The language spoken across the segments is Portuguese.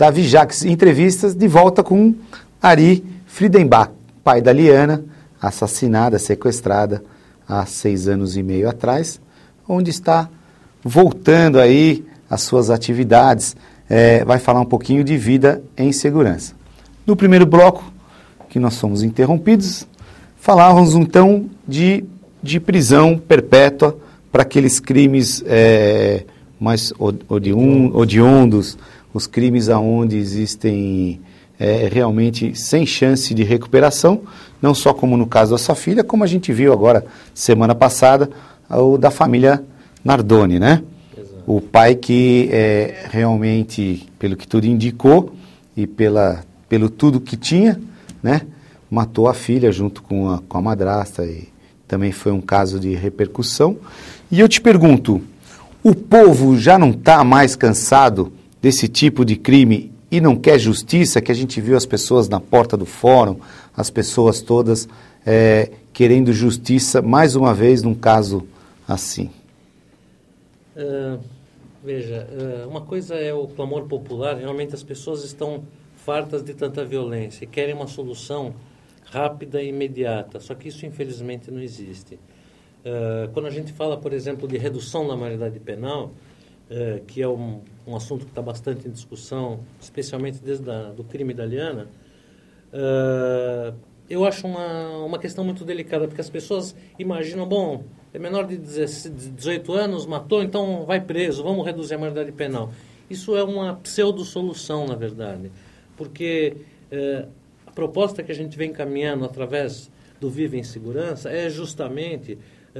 Davi Jacques Entrevistas, de volta com Ari Friedenbach, pai da Liana, assassinada, sequestrada há 6 anos e meio atrás, onde está voltando aí às suas atividades, vai falar um pouquinho de vida em segurança. No primeiro bloco, que nós somos interrompidos, falávamos então de prisão perpétua para aqueles crimes mais odiondos, os crimes onde existem realmente sem chance de recuperação, não só como no caso da sua filha, como a gente viu agora, semana passada, o da família Nardoni, né? Exato. O pai que realmente, pelo que tudo indicou e pelo tudo que tinha, né, matou a filha junto com a madrasta, e também foi um caso de repercussão. E eu te pergunto, o povo já não está mais cansado desse tipo de crime e não quer justiça, que a gente viu as pessoas na porta do fórum, as pessoas todas querendo justiça, mais uma vez, num caso assim? Veja, uma coisa é o clamor popular, realmente as pessoas estão fartas de tanta violência e querem uma solução rápida e imediata, só que isso infelizmente não existe. Quando a gente fala, por exemplo, de redução da maioridade penal, que é um assunto que está bastante em discussão, especialmente desde do crime da Liana, eu acho uma questão muito delicada, porque as pessoas imaginam, bom, é menor de 18 anos, matou, então vai preso, vamos reduzir a maioridade penal. Isso é uma pseudo-solução, na verdade, porque a proposta que a gente vem caminhando através do Viva em Segurança é justamente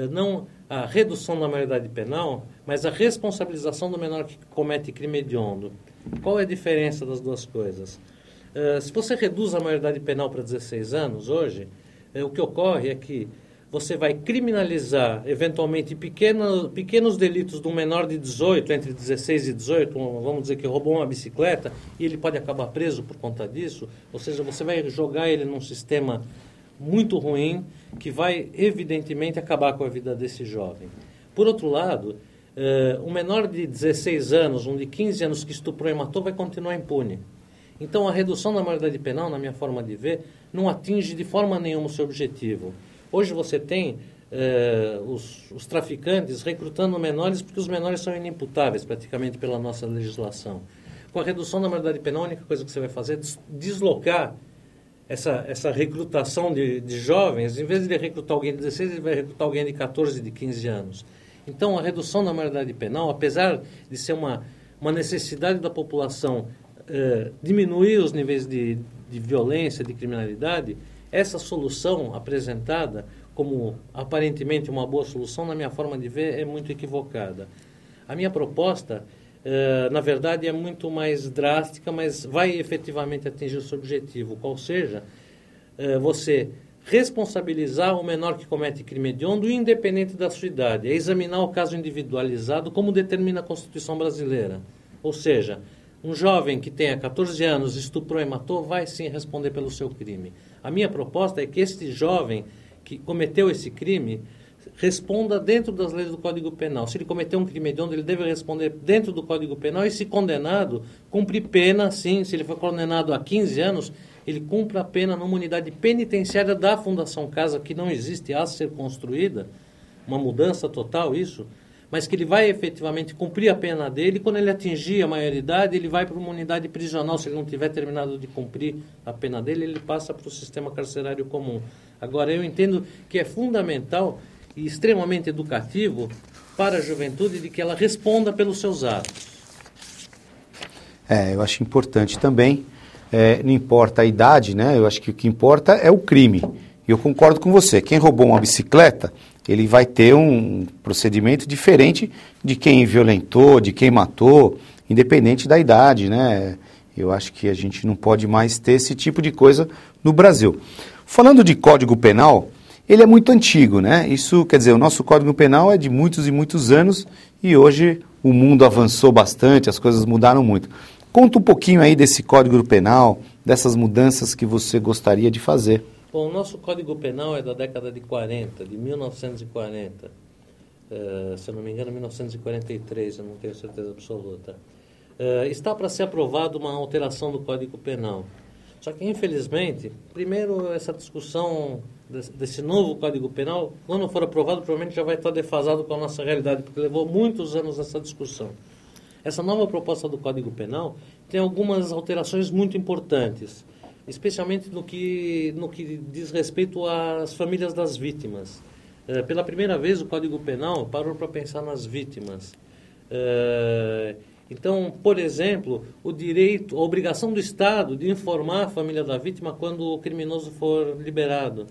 não a redução da maioridade penal, mas a responsabilização do menor que comete crime hediondo. Qual é a diferença das duas coisas? Se você reduz a maioridade penal para 16 anos hoje, o que ocorre é que você vai criminalizar, eventualmente, pequenos delitos de um menor de 18, entre 16 e 18, vamos dizer que roubou uma bicicleta, e ele pode acabar preso por conta disso, ou seja, você vai jogar ele num sistema muito ruim, que vai, evidentemente, acabar com a vida desse jovem. Por outro lado, um menor de 16 anos, um de 15 anos que estuprou e matou, vai continuar impune. Então, a redução da maioridade penal, na minha forma de ver, não atinge de forma nenhuma o seu objetivo. Hoje você tem os traficantes recrutando menores, porque os menores são inimputáveis, praticamente, pela nossa legislação. Com a redução da maioridade penal, a única coisa que você vai fazer é deslocar essa recrutação de jovens. Em vez de recrutar alguém de 16, ele vai recrutar alguém de 14, de 15 anos. Então, a redução da maioridade penal, apesar de ser uma necessidade da população diminuir os níveis de violência, de criminalidade, essa solução apresentada como aparentemente uma boa solução, na minha forma de ver, é muito equivocada. A minha proposta, na verdade, é muito mais drástica, mas vai efetivamente atingir o seu objetivo, qual seja, você responsabilizar o menor que comete crime hediondo, independente da sua idade, é examinar o caso individualizado, como determina a Constituição brasileira. Ou seja, um jovem que tenha 14 anos, estuprou e matou, vai sim responder pelo seu crime. A minha proposta é que este jovem que cometeu esse crime responda dentro das leis do Código Penal. Se ele cometeu um crime hediondo, ele deve responder dentro do Código Penal e, se condenado, cumprir pena, sim. Se ele for condenado a 15 anos, ele cumpra a pena numa unidade penitenciária da Fundação Casa, que não existe, a ser construída, uma mudança total isso, mas que ele vai efetivamente cumprir a pena dele. Quando ele atingir a maioridade, ele vai para uma unidade prisional. Se ele não tiver terminado de cumprir a pena dele, ele passa para o sistema carcerário comum. Agora, eu entendo que é fundamental e extremamente educativo para a juventude de que ela responda pelos seus atos. Eu acho importante também, não importa a idade, né? Eu acho que o que importa é o crime. E eu concordo com você, quem roubou uma bicicleta, ele vai ter um procedimento diferente de quem violentou, de quem matou, independente da idade, né? Eu acho que a gente não pode mais ter esse tipo de coisa no Brasil. Falando de Código Penal, ele é muito antigo, né? Isso, quer dizer, o nosso Código Penal é de muitos e muitos anos e hoje o mundo avançou bastante, as coisas mudaram muito. Conta um pouquinho aí desse Código Penal, dessas mudanças que você gostaria de fazer. Bom, o nosso Código Penal é da década de 40, de 1940. Se eu não me engano, 1943, eu não tenho certeza absoluta. Está para ser aprovada uma alteração do Código Penal. Só que, infelizmente, primeiro, essa discussão desse novo Código Penal, quando for aprovado, provavelmente já vai estar defasado com a nossa realidade, porque levou muitos anos essa discussão. Essa nova proposta do Código Penal tem algumas alterações muito importantes, especialmente no que diz respeito às famílias das vítimas. Pela primeira vez, o Código Penal parou para pensar nas vítimas. Então, por exemplo, a obrigação do Estado de informar a família da vítima quando o criminoso for liberado.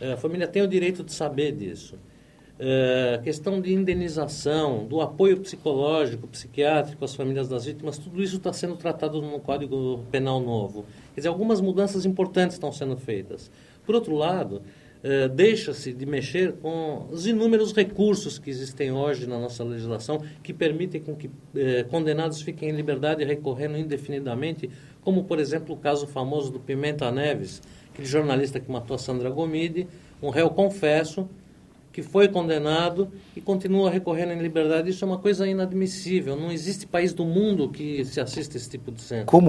A família tem o direito de saber disso. Questão de indenização, do apoio psicológico, psiquiátrico às famílias das vítimas, tudo isso está sendo tratado no Código Penal novo. Quer dizer, algumas mudanças importantes estão sendo feitas. Por outro lado, deixa-se de mexer com os inúmeros recursos que existem hoje na nossa legislação que permitem com que condenados fiquem em liberdade recorrendo indefinidamente, como, por exemplo, o caso famoso do Pimenta Neves, aquele jornalista que matou a Sandra Gomide, um réu confesso, que foi condenado e continua recorrendo em liberdade. Isso é uma coisa inadmissível. Não existe país do mundo que se assista a esse tipo de cena. Como